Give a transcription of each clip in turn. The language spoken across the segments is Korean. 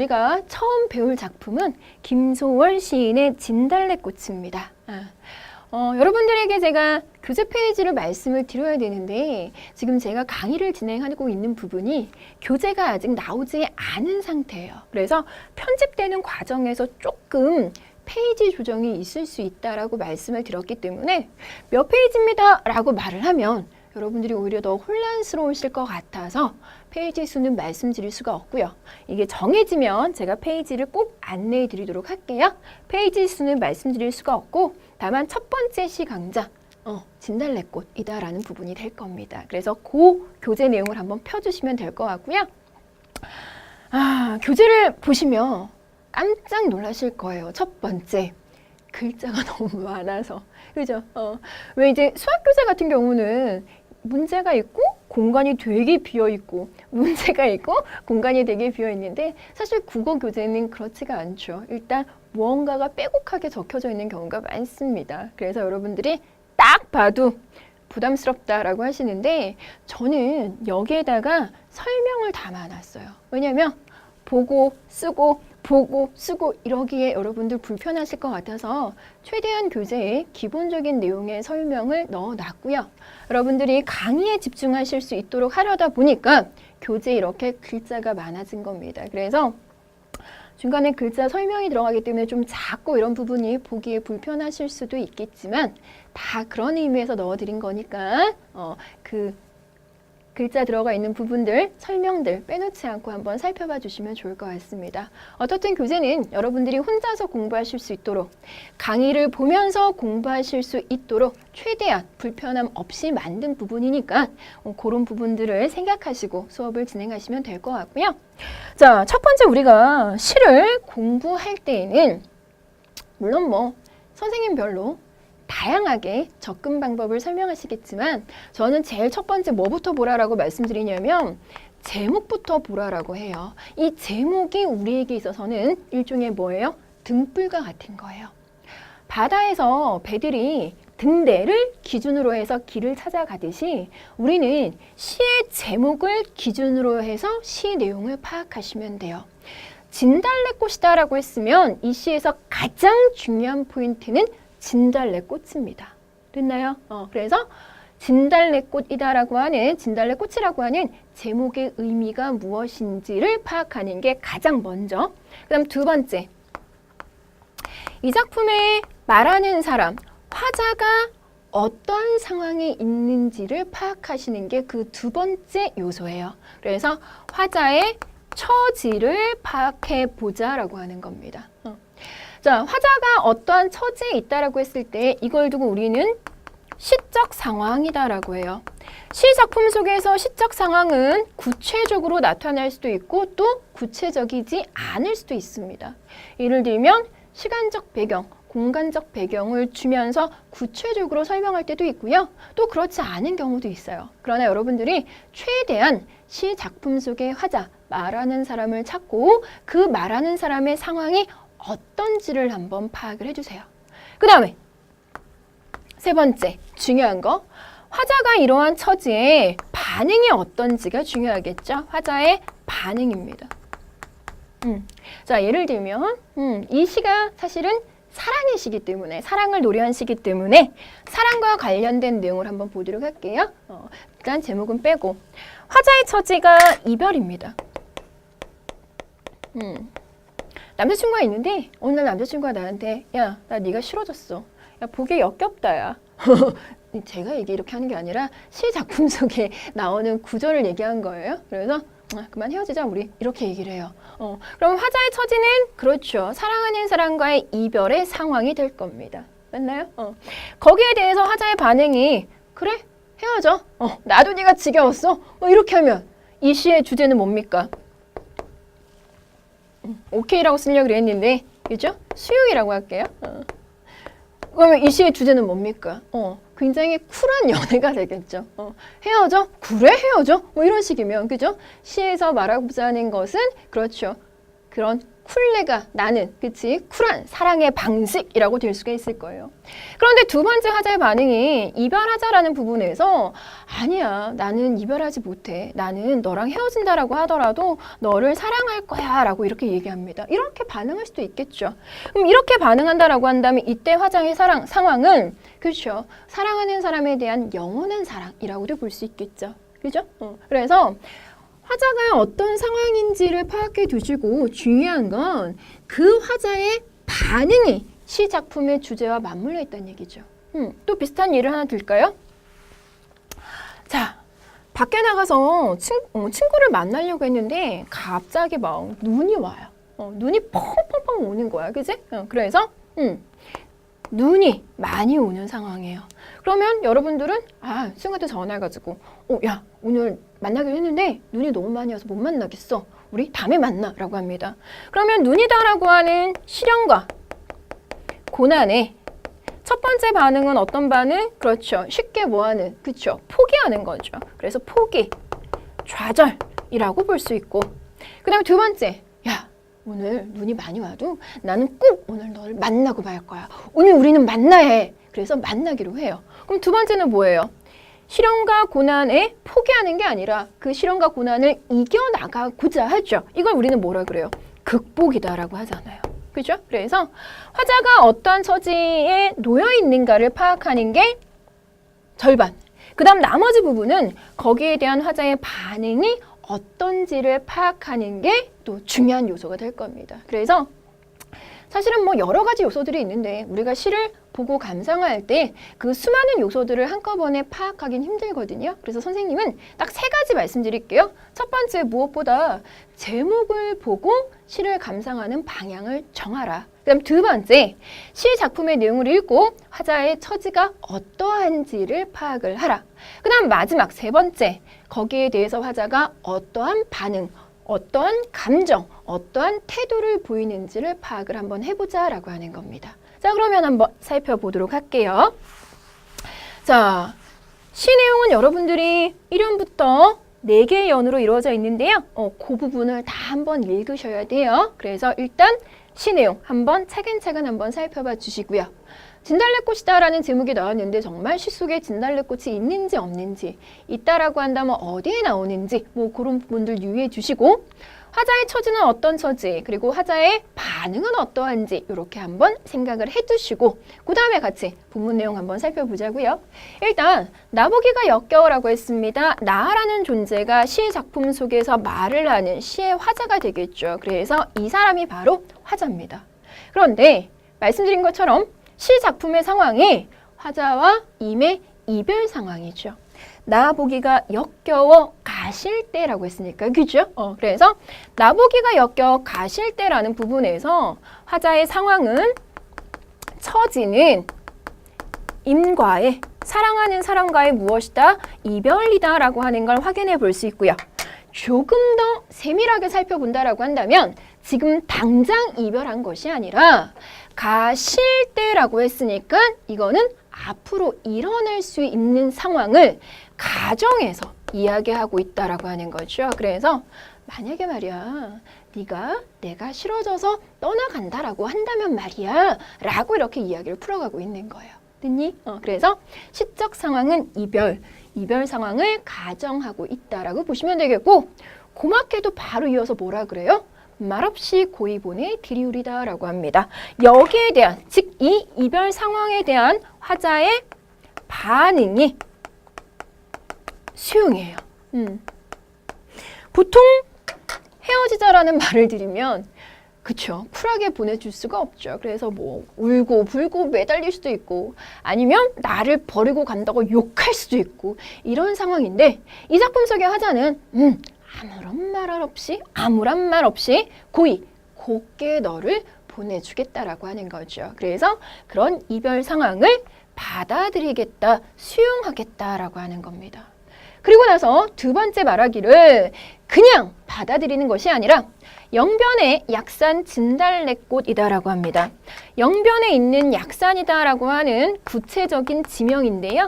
우리가 처음 배울 작품은 김소월 시인의 진달래꽃입니다. 여러분들에게 제가 교재 페이지를 말씀을 드려야 되는데 지금 제가 강의를 진행하고 있는 부분이 교재가 아직 나오지 않은 상태예요. 그래서 편집되는 과정에서 조금 페이지 조정이 있을 수 있다라고 말씀을 드렸기 때문에 몇 페이지입니다 라고 말을 하면 여러분들이 오히려 더 혼란스러우실 것 같아서 페이지 수는 말씀드릴 수가 없고요. 이게 정해지면 제가 페이지를 꼭 안내해 드리도록 할게요. 페이지 수는 말씀드릴 수가 없고 다만 첫 번째 시 강좌 진달래꽃이다라는 부분이 될 겁니다. 그래서 그 교재 내용을 한번 펴주시면 될 것 같고요. 교재를 보시면 깜짝 놀라실 거예요. 첫 번째, 글자가 너무 많아서. 그죠? 왜 이제 수학 교재 같은 경우는 문제가 있고 공간이 되게 비어 있고 문제가 있고 공간이 되게 비어 있는데 사실 국어 교재는 그렇지가 않죠. 일단 무언가가 빼곡하게 적혀져 있는 경우가 많습니다. 그래서 여러분들이 딱 봐도 부담스럽다라고 하시는데 저는 여기에다가 설명을 담아놨어요. 왜냐면 보고 쓰고 이러기에 여러분들 불편하실 것 같아서 최대한 교재에 기본적인 내용의 설명을 넣어놨고요. 여러분들이 강의에 집중하실 수 있도록 하려다 보니까 교재에 이렇게 글자가 많아진 겁니다. 그래서 중간에 글자 설명이 들어가기 때문에 좀 작고 이런 부분이 보기에 불편하실 수도 있겠지만 다 그런 의미에서 넣어드린 거니까 그 글자 들어가 있는 부분들, 설명들 빼놓지 않고 한번 살펴봐 주시면 좋을 것 같습니다. 어떻든 교재는 여러분들이 혼자서 공부하실 수 있도록 강의를 보면서 공부하실 수 있도록 최대한 불편함 없이 만든 부분이니까 그런 부분들을 생각하시고 수업을 진행하시면 될 것 같고요. 자, 첫 번째 우리가 시를 공부할 때에는 물론 뭐 선생님별로 다양하게 접근 방법을 설명하시겠지만 저는 제일 첫 번째 뭐부터 보라라고 말씀드리냐면 제목부터 보라라고 해요. 이 제목이 우리에게 있어서는 일종의 뭐예요? 등불과 같은 거예요. 바다에서 배들이 등대를 기준으로 해서 길을 찾아가듯이 우리는 시의 제목을 기준으로 해서 시 내용을 파악하시면 돼요. 진달래꽃이다 라고 했으면 이 시에서 가장 중요한 포인트는 진달래꽃입니다. 됐나요? 그래서 진달래꽃이다라고 하는 진달래꽃이라고 하는 제목의 의미가 무엇인지를 파악하는 게 가장 먼저. 그다음 두 번째, 이 작품에 말하는 사람, 화자가 어떤 상황에 있는지를 파악하시는 게 그 두 번째 요소예요. 그래서 화자의 처지를 파악해 보자라고 하는 겁니다. 자, 화자가 어떠한 처지에 있다라고 했을 때 이걸 두고 우리는 시적 상황이다라고 해요. 시 작품 속에서 시적 상황은 구체적으로 나타날 수도 있고 또 구체적이지 않을 수도 있습니다. 예를 들면 시간적 배경, 공간적 배경을 주면서 구체적으로 설명할 때도 있고요. 또 그렇지 않은 경우도 있어요. 그러나 여러분들이 최대한 시 작품 속의 화자, 말하는 사람을 찾고 그 말하는 사람의 상황이 어떤지를 한번 파악을 해주세요. 그 다음에 세 번째 중요한 거, 화자가 이러한 처지에 반응이 어떤지가 중요하겠죠. 화자의 반응입니다. 자, 예를 들면 이 시가 사실은 사랑의 시기 때문에 사랑을 노래한 시기 때문에 사랑과 관련된 내용을 한번 보도록 할게요. 일단 제목은 빼고 화자의 처지가 이별입니다. 남자친구가 있는데 어느 날 남자친구가 나한테 야, 나 네가 싫어졌어. 야, 보기 역겹다 야. 제가 이렇게 하는 게 아니라 시 작품 속에 나오는 구절을 얘기한 거예요. 그래서 그만 헤어지자 우리 이렇게 얘기를 해요. 그럼 화자의 처지는 그렇죠. 사랑하는 사람과의 이별의 상황이 될 겁니다. 맞나요? 거기에 대해서 화자의 반응이 그래 헤어져. 나도 네가 지겨웠어. 이렇게 하면 이 시의 주제는 뭡니까? 오케이라고 쓰려고 그랬는데 그죠? 수용이라고 할게요. 그러면 이 시의 주제는 뭡니까? 굉장히 쿨한 연애가 되겠죠. 헤어져? 그래 헤어져? 이런 식이면 그죠? 시에서 말하고자 하는 것은 그렇죠. 그런 쿨내가 나는, 그치? 쿨한 사랑의 방식이라고 될 수가 있을 거예요. 그런데 두 번째 화자의 반응이 이별하자라는 부분에서 아니야, 나는 이별하지 못해. 나는 너랑 헤어진다라고 하더라도 너를 사랑할 거야 라고 이렇게 얘기합니다. 이렇게 반응할 수도 있겠죠. 그럼 이렇게 반응한다라고 한다면 이때 화자의 상황은 그렇죠. 사랑하는 사람에 대한 영원한 사랑이라고도 볼 수 있겠죠. 그죠? 그래서 화자가 어떤 상황인지를 파악해 두시고 중요한 건 그 화자의 반응이 시 작품의 주제와 맞물려 있다는 얘기죠. 또 비슷한 예를 하나 들까요? 자, 밖에 나가서 친구를 만나려고 했는데 갑자기 막 눈이 와요. 눈이 펑펑펑 오는 거야. 그지? 그래서 눈이 많이 오는 상황이에요. 그러면 여러분들은 친구한테 전화해가지고 야, 오늘 만나기로 했는데 눈이 너무 많이 와서 못 만나겠어. 우리 다음에 만나 라고 합니다. 그러면 눈이다라고 하는 시련과 고난의 첫 번째 반응은 어떤 반응? 그렇죠. 쉽게 뭐하는? 그렇죠. 포기하는 거죠. 그래서 포기, 좌절이라고 볼 수 있고 그 다음에 두 번째, 야, 오늘 눈이 많이 와도 나는 꼭 오늘 너를 만나고 말 거야. 오늘 우리는 만나야 해. 그래서 만나기로 해요. 그럼 두 번째는 뭐예요? 시련과 고난에 포기하는 게 아니라 그 시련과 고난을 이겨나가고자 하죠. 이걸 우리는 뭐라 그래요? 극복이다라고 하잖아요. 그죠? 그래서 화자가 어떠한 처지에 놓여 있는가를 파악하는 게 절반. 그 다음 나머지 부분은 거기에 대한 화자의 반응이 어떤지를 파악하는 게 또 중요한 요소가 될 겁니다. 그래서 사실은 뭐 여러 가지 요소들이 있는데 우리가 시를 보고 감상할 때 그 수많은 요소들을 한꺼번에 파악하긴 힘들거든요. 그래서 선생님은 딱 세 가지 말씀드릴게요. 첫 번째, 무엇보다 제목을 보고 시를 감상하는 방향을 정하라. 그다음 두 번째, 시 작품의 내용을 읽고 화자의 처지가 어떠한지를 파악을 하라. 그다음 마지막 세 번째, 거기에 대해서 화자가 어떠한 반응, 어떠한 감정, 어떠한 태도를 보이는지를 파악을 한번 해보자라고 하는 겁니다. 자, 그러면 한번 살펴보도록 할게요. 자, 시 내용은 여러분들이 1연부터 4개의 연으로 이루어져 있는데요. 그 부분을 다 한번 읽으셔야 돼요. 그래서 일단 시 내용 한번 차근차근 한번 살펴봐 주시고요. 진달래꽃이다라는 제목이 나왔는데 정말 시 속에 진달래꽃이 있는지 없는지, 있다라고 한다면 어디에 나오는지 뭐 그런 부분들 유의해 주시고 화자의 처지는 어떤 처지, 그리고 화자의 반응은 어떠한지 이렇게 한번 생각을 해두시고 그 다음에 같이 본문 내용 한번 살펴보자고요. 일단 나보기가 역겨워라고 했습니다. 나라는 존재가 시 작품 속에서 말을 하는 시의 화자가 되겠죠. 그래서 이 사람이 바로 화자입니다. 그런데 말씀드린 것처럼 시 작품의 상황이 화자와 임의 이별 상황이죠. 나보기가 역겨워 가실 때라고 했으니까, 그죠? 그래서 나보기가 역겨워 가실 때라는 부분에서 화자의 상황은, 처지는 임과의, 사랑하는 사람과의 무엇이다? 이별이다 라고 하는 걸 확인해 볼 수 있고요. 조금 더 세밀하게 살펴본다라고 한다면 지금 당장 이별한 것이 아니라 가실 때라고 했으니까 이거는 앞으로 일어날 수 있는 상황을 가정에서 이야기하고 있다라고 하는 거죠. 그래서 만약에 말이야, 네가 내가 싫어져서 떠나간다라고 한다면 말이야 라고 이렇게 이야기를 풀어가고 있는 거예요. 됐니? 그래서 시적 상황은 이별 상황을 가정하고 있다라고 보시면 되겠고, 고맙게도 바로 이어서 뭐라 그래요? 말없이 고이보내 드리우리다 라고 합니다. 여기에 대한, 즉 이 이별 상황에 대한 화자의 반응이 수용이에요. 보통 헤어지자라는 말을 들으면 그쵸, 쿨하게 보내줄 수가 없죠. 그래서 뭐 울고 불고 매달릴 수도 있고 아니면 나를 버리고 간다고 욕할 수도 있고 이런 상황인데, 이 작품 속의 화자는 아무런 말 없이 곱게 너를 보내주겠다라고 하는 거죠. 그래서 그런 이별 상황을 받아들이겠다, 수용하겠다라고 하는 겁니다. 그리고 나서 두 번째 말하기를 그냥 받아들이는 것이 아니라 영변의 약산 진달래꽃이다라고 합니다. 영변에 있는 약산이다라고 하는 구체적인 지명인데요.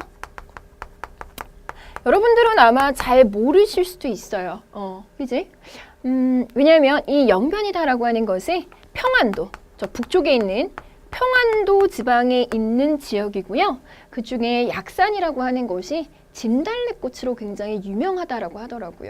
여러분들은 아마 잘 모르실 수도 있어요. 그지? 왜냐하면 이 영변이다라고 하는 것이 평안도, 저 북쪽에 있는 평안도 지방에 있는 지역이고요. 그 중에 약산이라고 하는 것이 진달래꽃으로 굉장히 유명하다라고 하더라고요.